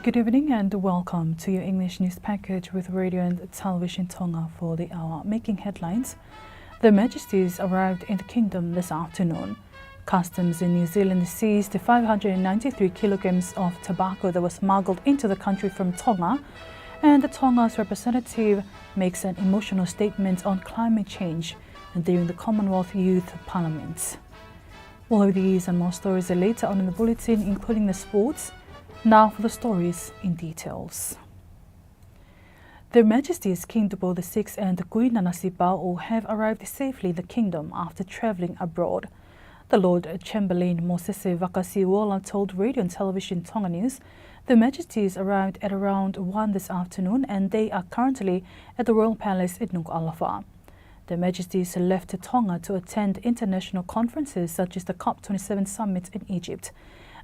Good evening and welcome to your English news package with radio and television Tonga for the hour. Making headlines, Their Majesties arrived in the kingdom this afternoon. Customs in New Zealand seized 593 kilograms of tobacco that was smuggled into the country from Tonga, and the Tonga's representative makes an emotional statement on climate change during the Commonwealth Youth Parliament. All of these and more stories are later on in the bulletin, including the sports. Now for the stories in details. Their Majesties King Dubo VI and Queen Nanasipao have arrived safely in the kingdom after travelling abroad. The Lord Chamberlain Mosese Vakasiwola told radio and television Tonga News Their Majesties arrived at around 1 this afternoon and they are currently at the Royal Palace in Nuku'alofa. Their Majesties left Tonga to attend international conferences such as the COP27 summit in Egypt.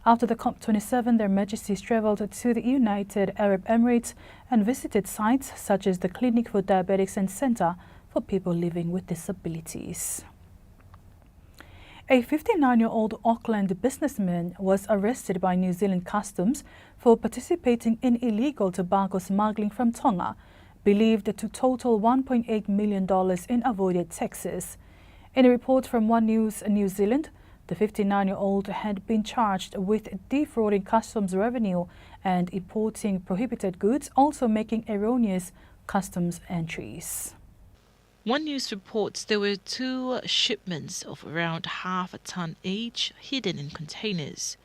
After the COP27, Their Majesties travelled to the United Arab Emirates and visited sites such as the Clinic for Diabetics and Centre for People Living with Disabilities. A 59-year-old Auckland businessman was arrested by New Zealand Customs for participating in illegal tobacco smuggling from Tonga, believed to total $1.8 million in avoided taxes. In a report from One News New Zealand, the 59-year-old had been charged with defrauding customs revenue and importing prohibited goods, also making erroneous customs entries. One News reports there were 2 shipments of around half a ton each hidden in containers.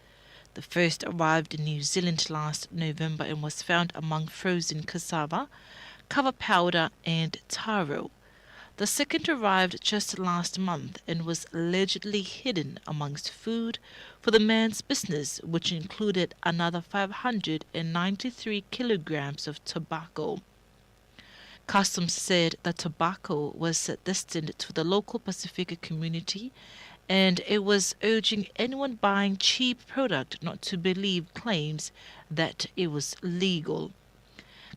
The first arrived in New Zealand last November and was found among frozen cassava, cover powder and taro. The second arrived just last month and was allegedly hidden amongst food for the man's business, which included another 593 kilograms of tobacco. Customs said the tobacco was destined to the local Pacifica community, and it was urging anyone buying cheap product not to believe claims that it was legal.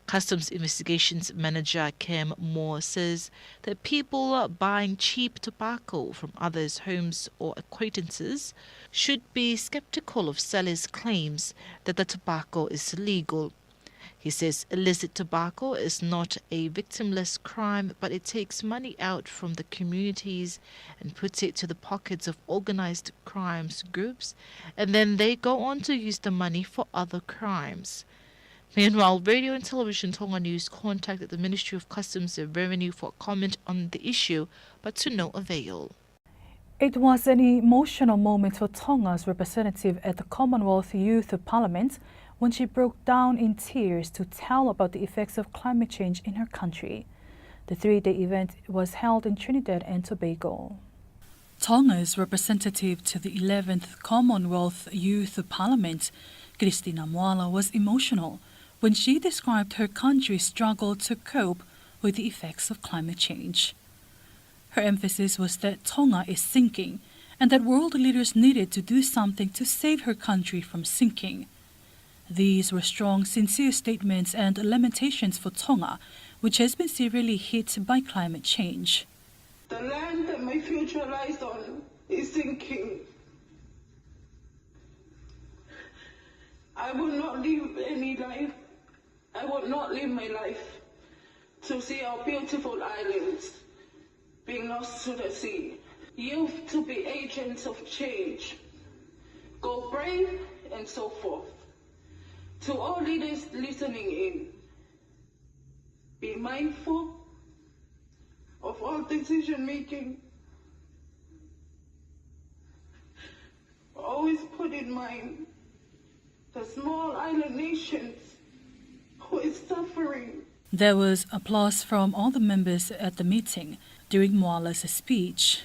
Customs Investigations Manager Cam Moore says that people buying cheap tobacco from others' homes or acquaintances should be skeptical of sellers' claims that the tobacco is legal. He says illicit tobacco is not a victimless crime, but it takes money out from the communities and puts it to the pockets of organized crimes groups, and then they go on to use the money for other crimes. Meanwhile, radio and television Tonga News contacted the Ministry of Customs and Revenue for comment on the issue, but to no avail. It was an emotional moment for Tonga's representative at the Commonwealth Youth Parliament when she broke down in tears to tell about the effects of climate change in her country. The 3-day event was held in Trinidad and Tobago. Tonga's representative to the 11th Commonwealth Youth Parliament, Christina Moala, was emotional when she described her country's struggle to cope with the effects of climate change. Her emphasis was that Tonga is sinking and that world leaders needed to do something to save her country from sinking. These were strong, sincere statements and lamentations for Tonga, which has been severely hit by climate change. The land that my future lies on is sinking. I will not live any life. I will not live my life to see our beautiful islands being lost to the sea. Youth to be agents of change. Go brave and so forth. To all leaders listening in, be mindful of all decision making. Always put in mind the small island nations who is suffering. There was applause from all the members at the meeting during Moala's speech.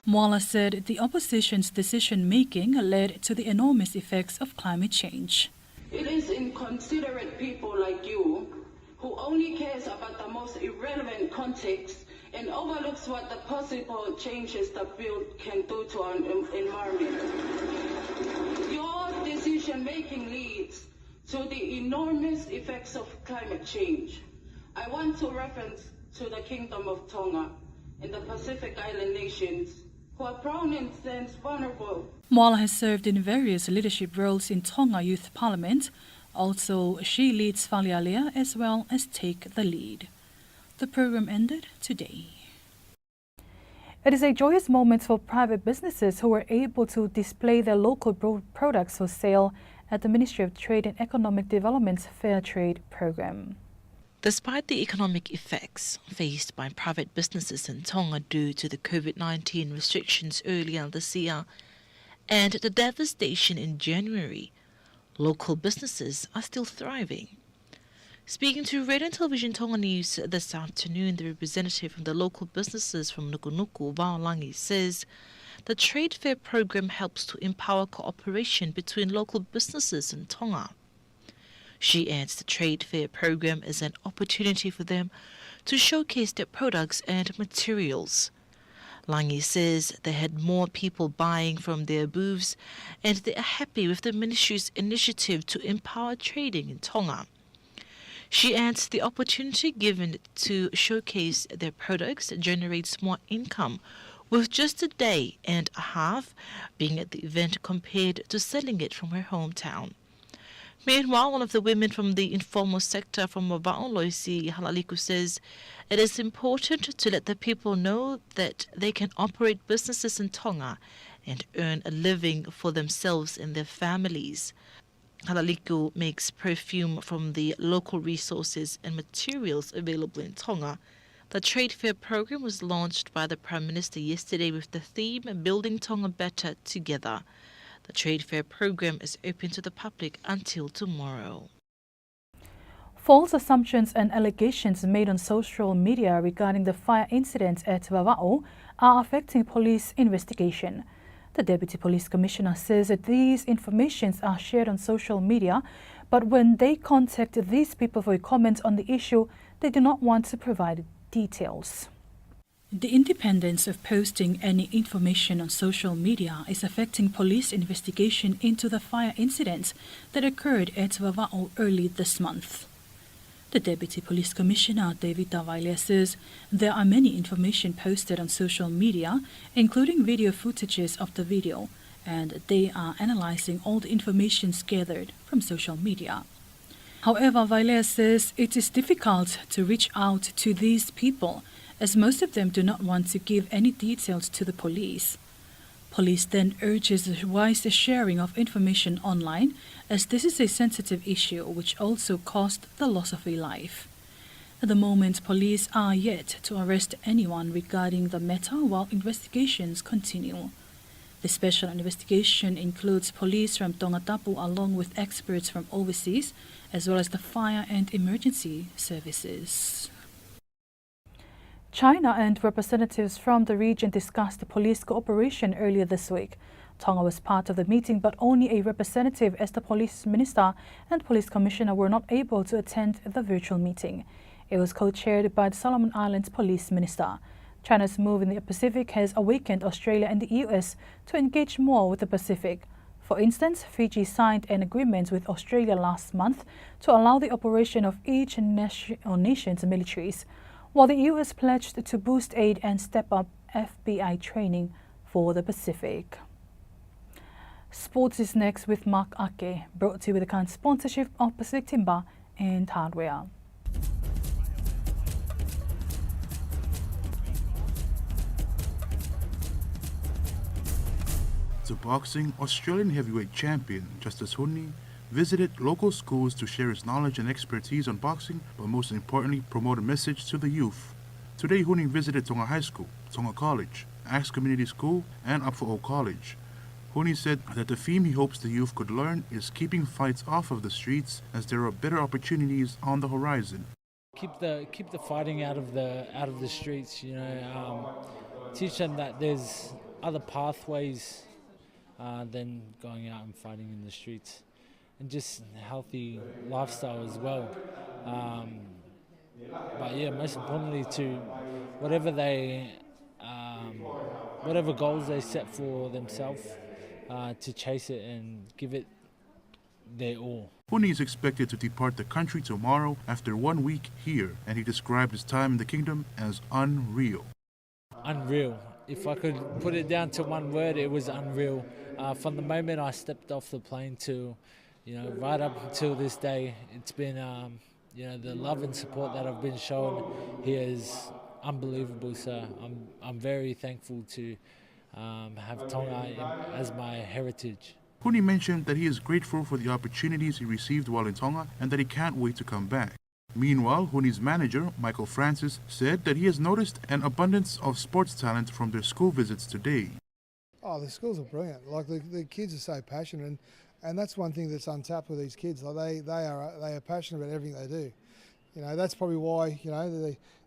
Moala said the opposition's decision-making led to the enormous effects of climate change. It is inconsiderate people like you who only cares about the most irrelevant context and overlooks what the possible changes the bill can do to our environment. Your decision-making leads to the enormous effects of climate change. I want to reference to the Kingdom of Tonga and the Pacific Island nations who are prone and stands vulnerable. Moala has served in various leadership roles in Tonga Youth Parliament, Also, She Leads Falialia as well as Take the Lead. The program ended today. It is a joyous moment for private businesses who were able to display their local products for sale at the Ministry of Trade and Economic Development's Fair Trade program. Despite the economic effects faced by private businesses in Tonga due to the COVID-19 restrictions earlier this year and the devastation in January, local businesses are still thriving. Speaking to Radio and Television Tonga News this afternoon, the representative from the local businesses from Nuku'alofa says the trade fair program helps to empower cooperation between local businesses in Tonga. She adds the trade fair program is an opportunity for them to showcase their products and materials. Langi says they had more people buying from their booths and they are happy with the ministry's initiative to empower trading in Tonga. She adds the opportunity given to showcase their products generates more income, with just a day and a half being at the event compared to selling it from her hometown. Meanwhile, one of the women from the informal sector from Mabao, Loisi Halaliku, says it is important to let the people know that they can operate businesses in Tonga and earn a living for themselves and their families. Halaliku makes perfume from the local resources and materials available in Tonga. The trade fair program was launched by the Prime Minister yesterday with the theme Building Tonga Better Together. The trade fair program is open to the public until tomorrow. False assumptions and allegations made on social media regarding the fire incident at Vava'o are affecting police investigation. The Deputy Police Commissioner says that these informations are shared on social media, but when they contact these people for a comment on the issue, they do not want to provide details. The independence of posting any information on social media is affecting police investigation into the fire incident that occurred at Vava'o early this month. The Deputy Police Commissioner, David Tavalia, says there are many information posted on social media, including video footages of the video, and they are analyzing all the information gathered from social media. However, Tavalia says it is difficult to reach out to these people, as most of them do not want to give any details to the police. Police then urges the wise sharing of information online, as this is a sensitive issue which also caused the loss of a life. At the moment, police are yet to arrest anyone regarding the matter while investigations continue. The special investigation includes police from Tongatapu along with experts from overseas, as well as the fire and emergency services. China and representatives from the region discussed police cooperation earlier this week. Tonga was part of the meeting, but only a representative as the police minister and police commissioner were not able to attend the virtual meeting. It was co-chaired by the Solomon Islands police minister. China's move in the Pacific has awakened Australia and the US to engage more with the Pacific. For instance, Fiji signed an agreement with Australia last month to allow the operation of each nation's militaries, while the US pledged to boost aid and step up FBI training for the Pacific. Sports is next with Mark Ake, brought to you with the kind sponsorship of Pacific Timber and Hardware. The boxing Australian heavyweight champion Justice Huni visited local schools to share his knowledge and expertise on boxing, but most importantly promote a message to the youth. Today Huni visited Tonga High School, Tonga College, Axe Community School, and Upfor College. Huni said that the theme he hopes the youth could learn is keeping fights off of the streets, as there are better opportunities on the horizon. Keep the fighting out of the streets. Teach them that there's other pathways than going out and fighting in the streets, and just healthy lifestyle as well. But yeah, most importantly, to whatever goals they set for themselves, to chase it and give it their all. Huni is expected to depart the country tomorrow after 1 week here, and he described his time in the kingdom as unreal. Unreal. If I could put it down to one word, it was unreal. From the moment I stepped off the plane to right up until this day, it's been, the love and support that I've been shown here is unbelievable. So I'm very thankful to have Tonga as my heritage. Huni mentioned that he is grateful for the opportunities he received while in Tonga and that he can't wait to come back. Meanwhile, Huni's manager, Michael Francis, said that he has noticed an abundance of sports talent from their school visits today. Oh, the schools are brilliant. Like the kids are so passionate, and that's one thing that's untapped with these kids. Like they are passionate about everything they do. That's probably why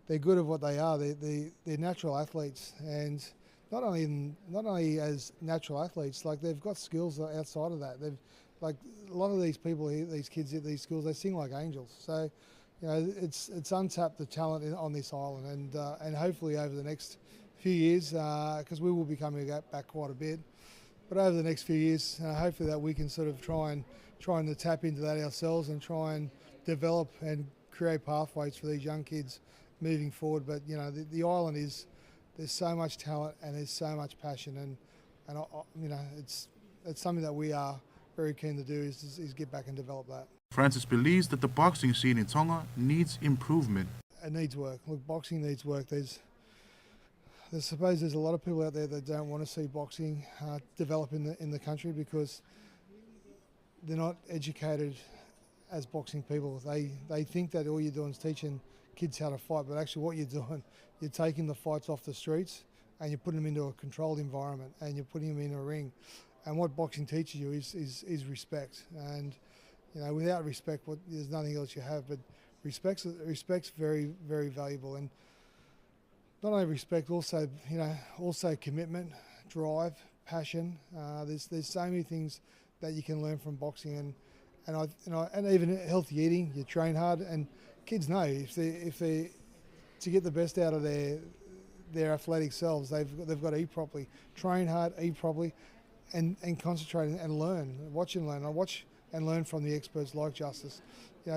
they're good at what they are. They're natural athletes, and not only as natural athletes, like they've got skills outside of that. They've like a lot of these people, these kids at these schools, they sing like angels. So, it's untapped the talent on this island, and hopefully over the next few years, because we will be coming back quite a bit. But over the next few years, hopefully that we can sort of trying to tap into that ourselves and try and develop and create pathways for these young kids moving forward. But the island there's so much talent and there's so much passion, and it's something that we are very keen to do is get back and develop that. Francis believes that the boxing scene in Tonga needs improvement. It needs work. Look, boxing needs work. I suppose there's a lot of people out there that don't want to see boxing develop in the country because they're not educated as boxing people. They think that all you're doing is teaching kids how to fight, but actually what you're doing, you're taking the fights off the streets and you're putting them into a controlled environment and you're putting them in a ring. And what boxing teaches you is respect. And without respect, there's nothing else you have. But respect's very, very valuable. And not only respect, also commitment, drive, passion. There's so many things that you can learn from boxing, and even healthy eating. You train hard, and kids know if they to get the best out of their athletic selves, they've got to eat properly, train hard, eat properly, and concentrate and learn. Watch and learn. I watch and learn from the experts like Justice.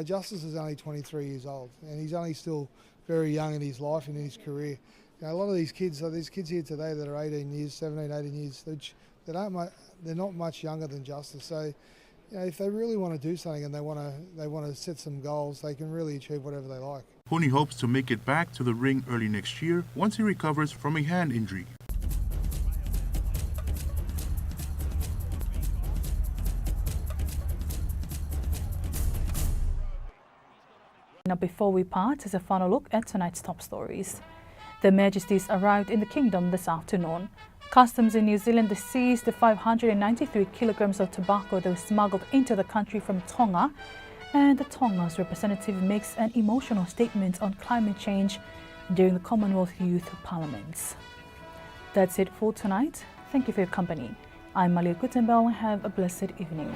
Justice is only 23 years old, and he's only still very young in his life and in his career. A lot of these kids here today that are 18 years, 17, 18 years, they're not much younger than Justice. So, if they really want to do something and they want to set some goals, they can really achieve whatever they like. Huni hopes to make it back to the ring early next year once he recovers from a hand injury. Now, before we part, is a final look at tonight's top stories. The Majesties arrived in the Kingdom this afternoon. Customs in New Zealand seized the 593 kilograms of tobacco that was smuggled into the country from Tonga, and the Tongas representative makes an emotional statement on climate change during the Commonwealth Youth Parliaments. That's it for tonight. Thank you for your company. I'm Malia Gutenbell. Have a blessed evening.